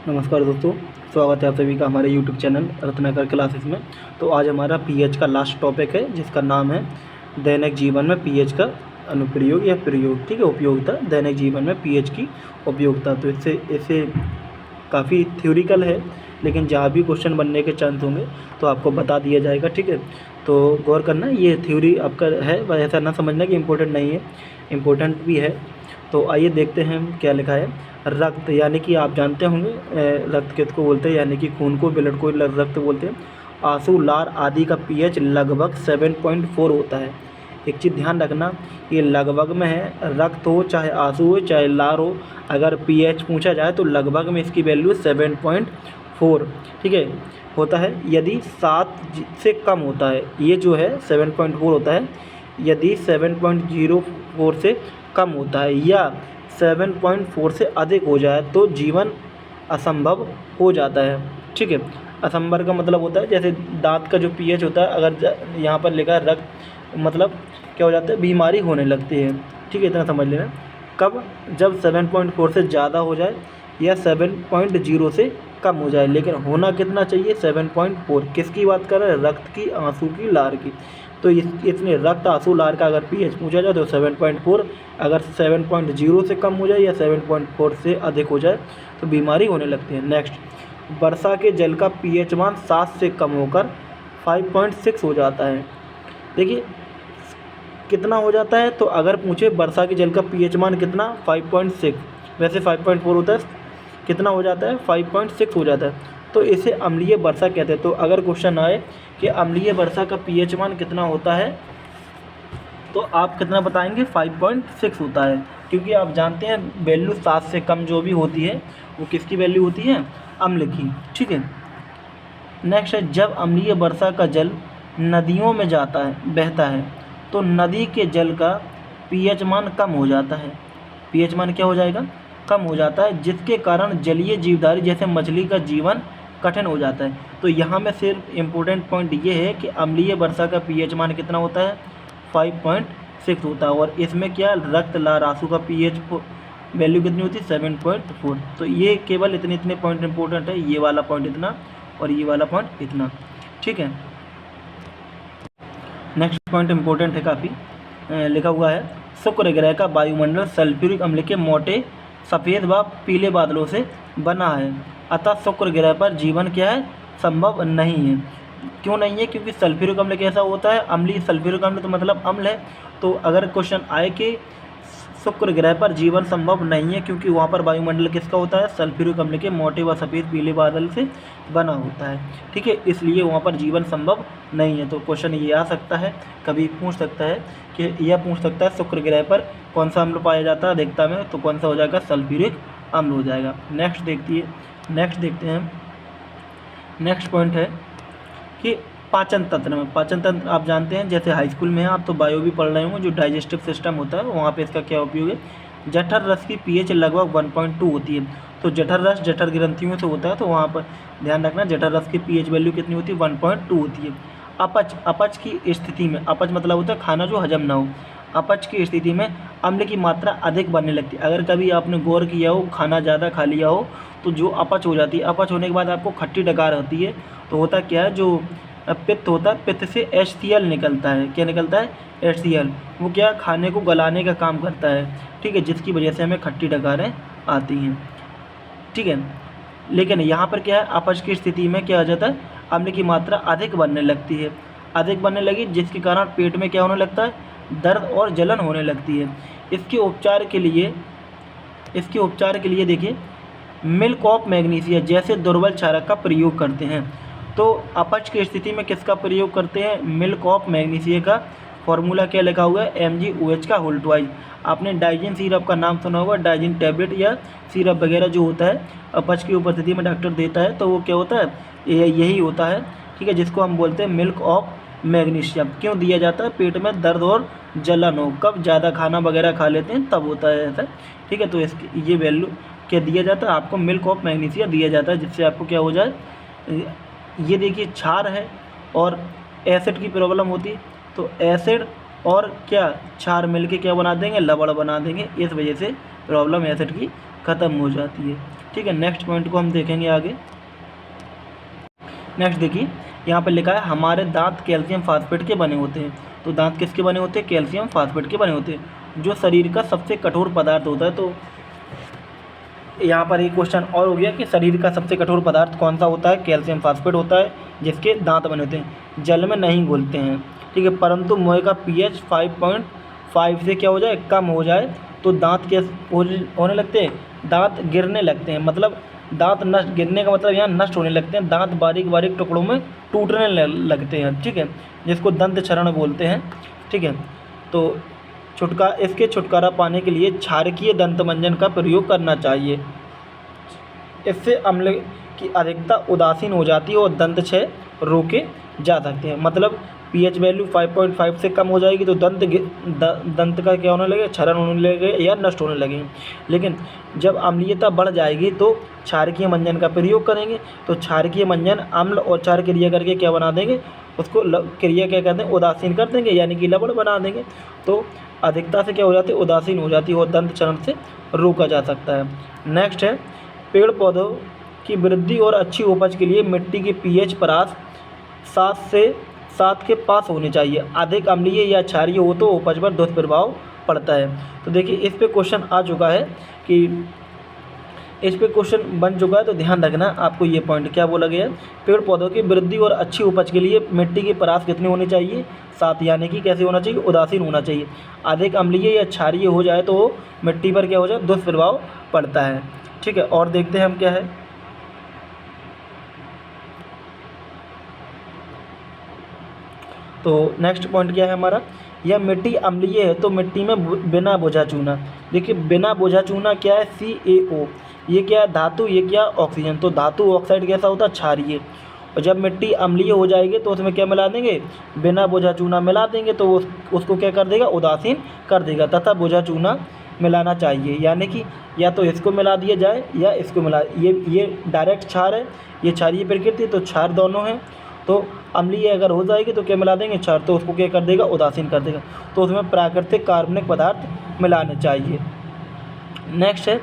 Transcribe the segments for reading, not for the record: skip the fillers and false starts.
नमस्कार दोस्तों, स्वागत है आप सभी का हमारे यूट्यूब चैनल रत्नाकर क्लासेस में। तो आज हमारा पीएच का लास्ट टॉपिक है जिसका नाम है दैनिक जीवन में पीएच का अनुप्रयोग या प्रयोग। ठीक है, उपयोगिता, दैनिक जीवन में पीएच की उपयोगिता। तो इससे काफ़ी थ्योरिकल है, लेकिन जहाँ भी क्वेश्चन बनने के चांस होंगे तो आपको बता दिया जाएगा। ठीक है, तो गौर करना, ये थ्योरी आपका है, बस ऐसा ना समझना कि इम्पोर्टेंट नहीं है, इम्पोर्टेंट भी है। तो आइए देखते हैं क्या लिखा है। रक्त, यानी कि आप जानते होंगे रक्त किसको बोलते हैं, यानी कि खून को, ब्लड को रक्त बोलते हैं। आंसू, लार आदि का पीएच लगभग 7.4 होता है। एक चीज़ ध्यान रखना, ये लगभग में है, रक्त हो चाहे आंसू हो चाहे लार हो, अगर पीएच पूछा जाए तो लगभग में इसकी वैल्यू 7.4, ठीक है, होता है। यदि 7 से कम होता है, ये जो है 7.4 होता है, यदि 7.04 से कम होता है या 7.4 से अधिक हो जाए तो जीवन असंभव हो जाता है। ठीक है, असंभव का मतलब होता है जैसे दांत का जो पीएच होता है, अगर यहाँ पर लिखा है रक्त, मतलब क्या हो जाता है, बीमारी होने लगती है। ठीक है, इतना समझ लेना। कब? जब 7.4 से ज़्यादा हो जाए या 7.0 से कम हो जाए, लेकिन होना कितना चाहिए, 7.4। किसकी बात कर रहे हैं? रक्त की, आंसू की, लार की। तो इसमें रक्त, आंसू, लार का अगर पीएच पूछा जाए तो 7.4, अगर 7.0 से कम हो जाए या 7.4 से अधिक हो जाए तो बीमारी होने लगती है। नेक्स्ट, वर्षा के जल का पीएच मान 7 से कम होकर 5.6 हो जाता है। देखिए कितना हो जाता है, तो अगर पूछे वर्षा के जल का पीएच मान कितना, 5.6, वैसे 5.4 होता है, कितना हो जाता है, 5.6 हो जाता है, तो इसे अम्लीय वर्षा कहते हैं। तो अगर क्वेश्चन आए कि अम्लीय वर्षा का पीएच मान कितना होता है, तो आप कितना बताएंगे, 5.6 होता है, क्योंकि आप जानते हैं वैल्यू 7 से कम जो भी होती है वो किसकी वैल्यू होती है, अम्ल की। ठीक है, नेक्स्ट है, जब अम्लीय वर्षा का जल नदियों में जाता है, बहता है, तो नदी के जल का पीएच मान कम हो जाता है। पीएच मान क्या हो जाएगा, कम हो जाता है, जिसके कारण जलीय जीवधारी जैसे मछली का जीवन कठिन हो जाता है। तो यहाँ में सिर्फ इम्पोर्टेंट पॉइंट ये है कि अम्लीय वर्षा का पीएच मान कितना होता है, 5.6 होता है, और इसमें क्या, रक्त, लार, आंसू का पीएच वैल्यू कितनी होती है, 7.4। तो ये केवल इतने पॉइंट इंपॉर्टेंट है, ये वाला पॉइंट इतना और ये वाला पॉइंट इतना। ठीक है, नेक्स्ट पॉइंट इंपॉर्टेंट है काफ़ी, लिखा हुआ है, शुक्र ग्रह का वायुमंडल सल्फ्यूरिक अम्ल के मोटे सफ़ेद व पीले बादलों से बना है, अतः शुक्र ग्रह पर जीवन क्या है, संभव नहीं है। क्यों नहीं है? क्योंकि सल्फ्यूरिक अम्ल कैसा होता है, अम्लीय। सल्फ्यूरिक अम्ल तो मतलब अम्ल है। तो अगर क्वेश्चन आए कि शुक्र ग्रह पर जीवन संभव नहीं है क्योंकि वहाँ पर वायुमंडल किसका होता है, सल्फ्यूरिक अम्ल के मोटे व सफ़ेद पीले बादल से बना होता है। ठीक है, इसलिए वहाँ पर जीवन संभव नहीं है। तो क्वेश्चन ये आ सकता है, कभी पूछ सकता है कि यह पूछ सकता है शुक्र ग्रह पर कौन सा अम्ल पाया जाता है अधिकता में, तो कौन सा हो जाएगा, सल्फ्यूरिक अम्ल हो जाएगा। नेक्स्ट देखते हैं। नेक्स्ट पॉइंट है कि पाचन तंत्र में, पाचन तंत्र आप जानते हैं, जैसे हाई स्कूल में हैं आप तो बायो भी पढ़ रहे होंगे, जो डाइजेस्टिव सिस्टम होता है वहाँ पे इसका क्या उपयोग है। जठर रस की पीएच लगभग 1.2 होती है। तो जठर रस जठर ग्रंथियों से होता है, तो वहाँ पर ध्यान रखना, जठर रस की पीएच वैल्यू कितनी होती है, 1.2 होती है। अपच की स्थिति में, अपच मतलब होता है खाना जो हजम ना हो, अपच की स्थिति में अम्ल की मात्रा अधिक बनने लगती है। अगर कभी आपने गौर किया हो, खाना ज़्यादा खा लिया हो तो जो अपच हो जाती है, अपच होने के बाद आपको खट्टी डकार होती है, तो होता क्या है, जो पित्त होता है, पित्त से HCl निकलता है। क्या निकलता है, HCl। वो क्या, खाने को गलाने का काम करता है। ठीक है, जिसकी वजह से हमें खट्टी डकारें आती हैं। ठीक है, लेकिन यहाँ पर क्या है, अपच की स्थिति में क्या हो जाता है, अम्ल की मात्रा अधिक बनने लगती है, अधिक बनने लगी, जिसके कारण पेट में क्या होने लगता है, दर्द और जलन होने लगती है। इसके उपचार के लिए देखिए, मिल्क ऑफ मैग्नीशिया जैसे दुर्बल क्षारक का प्रयोग करते हैं। तो अपच की स्थिति में किसका प्रयोग करते हैं, मिल्क ऑफ मैग्नीशिया का। फॉर्मूला क्या लिखा हुआ है, MgOH का होल ट्वाइस। आपने डाइजिन सिरप का नाम सुना होगा, डाइजिन टैबलेट या सिरप वगैरह जो होता है अपच की उपस्थिति में डॉक्टर देता है, तो वो क्या होता है, यही होता है। ठीक है, जिसको हम बोलते हैं मिल्क ऑफ मैग्नीशियम। क्यों दिया जाता है, पेट में दर्द और जलन हो, कब ज़्यादा खाना वगैरह खा लेते हैं तब होता है ऐसा। ठीक है, तो इसकी ये वैल्यू क्या दिया जाता है, आपको मिल्क ऑफ मैग्नीशिया दिया जाता है, जिससे आपको क्या हो जाए, ये देखिए क्षार है और एसिड की प्रॉब्लम होती है, तो एसिड और क्या, क्षार मिलके क्या बना देंगे, लवण बना देंगे, इस वजह से प्रॉब्लम एसिड की ख़त्म हो जाती है। ठीक है, नेक्स्ट पॉइंट को हम देखेंगे आगे। नेक्स्ट देखिए, यहाँ पर लिखा है हमारे दांत कैल्शियम फास्फेट के बने होते हैं। तो दांत किसके बने होते हैं? कैल्शियम फास्फेट के बने होते हैं, जो शरीर का सबसे कठोर पदार्थ होता है। तो यहाँ पर एक क्वेश्चन और हो गया कि शरीर का सबसे कठोर पदार्थ कौन सा होता है? कैल्शियम फास्फेट होता है, जिसके दांत बने होते हैं, जल में नहीं घुलते हैं। ठीक है, परंतु मुँह का pH 5.5 से क्या हो जाए? कम हो जाए तो दांत कैसे होने लगते हैं? दांत गिरने लगते हैं। मतलब दांत नष्ट, गिरने का मतलब यहाँ नष्ट होने लगते हैं, दांत बारीक बारीक टुकड़ों में टूटने लगते हैं। ठीक है, जिसको दंत क्षरण बोलते हैं। ठीक है, तो इसके छुटकारा पाने के लिए क्षारकीय दंतमंजन का प्रयोग करना चाहिए। इससे अम्ल की अधिकता उदासीन हो जाती है और दंत क्षय रोके जा सकते हैं। मतलब pH वैल्यू 5.5 से कम हो जाएगी तो दंत का क्या होने लगेगा? क्षरण होने लगेगा या नष्ट होने लगेंगे। लेकिन जब अम्लीयता बढ़ जाएगी तो क्षारकीय मंजन का प्रयोग करेंगे। तो क्षारकीय मंजन अम्ल और क्षार क्रिया करके क्या बना देंगे? उसको क्रिया क्या कहते हैं? उदासीन कर देंगे, यानी कि लवण बना देंगे। तो अधिकता से क्या हो जाती है? उदासीन हो जाती है और दंत क्षरण से रोका जा सकता है। नेक्स्ट है, पेड़ पौधों की वृद्धि और अच्छी उपज के लिए मिट्टी की pH परास 7 से 7 के पास होनी चाहिए। अधिक अम्लीय या क्षारीय हो तो उपज पर दुष्प्रभाव पड़ता है। तो देखिए, इस पे क्वेश्चन आ चुका है कि इस पे क्वेश्चन बन चुका है, तो ध्यान रखना आपको ये पॉइंट क्या बोला गया है। पेड़ पौधों की वृद्धि और अच्छी उपज के लिए मिट्टी की परास कितनी होनी चाहिए? 7, यानी कि कैसे होना चाहिए? उदासीन होना चाहिए। अधिक अम्लीय या क्षारीय हो जाए तो मिट्टी पर क्या हो जाए? दुष्प्रभाव पड़ता है। ठीक है, और देखते हैं हम क्या है। तो नेक्स्ट पॉइंट क्या है हमारा? यह मिट्टी अम्लीय है तो मिट्टी में बिना बोझा चूना। देखिए, बिना बोझा चूना क्या है? CaO। ये क्या है? धातु। ये क्या? ऑक्सीजन। तो धातु ऑक्साइड कैसा होता है? क्षारीय। और जब मिट्टी अम्लीय हो जाएगी तो उसमें क्या मिला देंगे? बिना बोझा चूना मिला देंगे, तो उसको क्या कर देगा? उदासीन कर देगा। तथा बोझा चूना मिलाना चाहिए, यानी कि या तो इसको मिला दिया जाए या इसको मिला। ये डायरेक्ट क्षार है, ये क्षारीय प्रकृति, तो क्षार दोनों हैं। तो अम्लीय अगर हो जाएगी तो क्या मिला देंगे? क्षार। तो उसको क्या कर देगा? उदासीन कर देगा। तो उसमें प्राकृतिक कार्बनिक पदार्थ मिलाने चाहिए। नेक्स्ट है,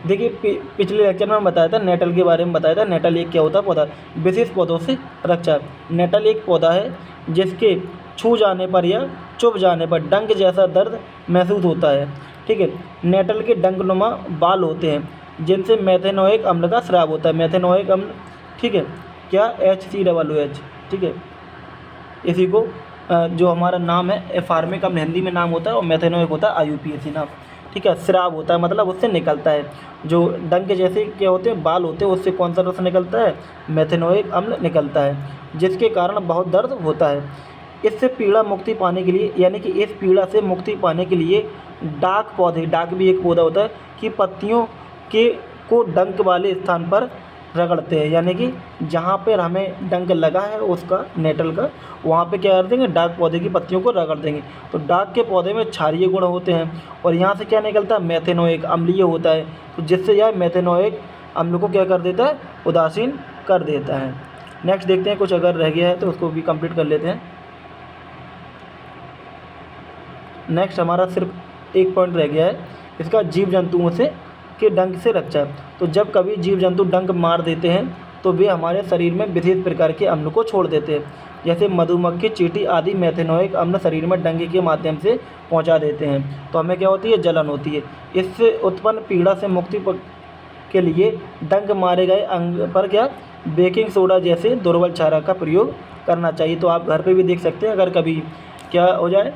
देखिए, पिछले लेक्चर में हम बताया था नेटल के बारे में बताया था। नेटल एक क्या होता है? पौधा। विशेष पौधों से रक्षा। नेटल एक पौधा है जिसके छू जाने पर या चुभ जाने पर डंक जैसा दर्द महसूस होता है। ठीक है, नेटल के डंकनुमा बाल होते हैं जिनसे मेथेनोइक अम्ल का स्राव होता है। मेथेनोइक अम्ल, ठीक है, क्या? HCOOH। ठीक है, इसी को जो हमारा नाम है फार्मिक अम्ल हिंदी में नाम होता है और मेथेनोइक होता है IUPAC नाम। ठीक है, स्राव होता है, मतलब उससे निकलता है। जो डंक जैसे क्या होते हैं? बाल होते हैं, उससे कौन सा रस निकलता है? मेथेनोइक अम्ल निकलता है, जिसके कारण बहुत दर्द होता है। इससे पीड़ा मुक्ति पाने के लिए, यानी कि इस पीड़ा से मुक्ति पाने के लिए डाक पौधे, डाक भी एक पौधा होता है, कि पत्तियों को डंक वाले स्थान पर रगड़ते हैं। यानी कि जहाँ पर हमें डंक लगा है उसका, नेटल का, वहाँ पे क्या कर देंगे? डाक पौधे की पत्तियों को रगड़ देंगे। तो डाक के पौधे में क्षारीय गुण होते हैं और यहाँ से क्या निकलता है? मेथेनोइक अम्लीय होता है। तो जिससे यह मेथेनोइक अम्ल को क्या कर देता है? उदासीन कर देता है। नेक्स्ट देखते हैं, कुछ अगर रह गया है तो उसको भी कंप्लीट कर लेते हैं। नेक्स्ट हमारा सिर्फ एक पॉइंट रह गया है, इसका जीव जंतुओं से के डंक से रक्षा। तो जब कभी जीव जंतु डंक मार देते हैं तो वे हमारे शरीर में विशेष प्रकार के अम्ल को छोड़ देते हैं, जैसे मधुमक्खी, चींटी आदि मेथेनोइक अम्ल शरीर में डंक के माध्यम से पहुंचा देते हैं। तो हमें क्या होती है? जलन होती है। इससे उत्पन्न पीड़ा से मुक्ति के लिए डंक मारे गए अंग पर क्या? बेकिंग सोडा जैसे दुर्बल क्षार का प्रयोग करना चाहिए। तो आप घर पर भी देख सकते हैं, अगर कभी क्या हो जाए,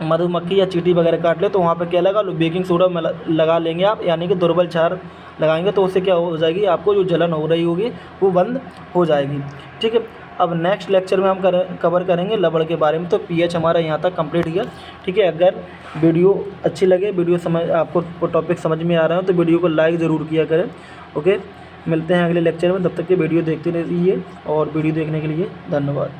मधुमक्खी या चींटी वगैरह काट ले तो वहाँ पे क्या लगा लो? बेकिंग सोडा लगा लेंगे आप, यानी कि दुर्बल क्षार लगाएंगे, तो उससे क्या हो जाएगी? आपको जो जलन हो रही होगी वो बंद हो जाएगी। ठीक है, अब नेक्स्ट लेक्चर में हम कवर करेंगे लवण के बारे में। तो pH हमारा यहाँ तक कंप्लीट किया। ठीक है, अगर वीडियो अच्छी लगे, वीडियो समझ आपको टॉपिक समझ में आ रहा है तो वीडियो को लाइक ज़रूर किया करें। ओके, मिलते हैं अगले लेक्चर में, तब तक के वीडियो देखते रहिए और वीडियो देखने के लिए धन्यवाद।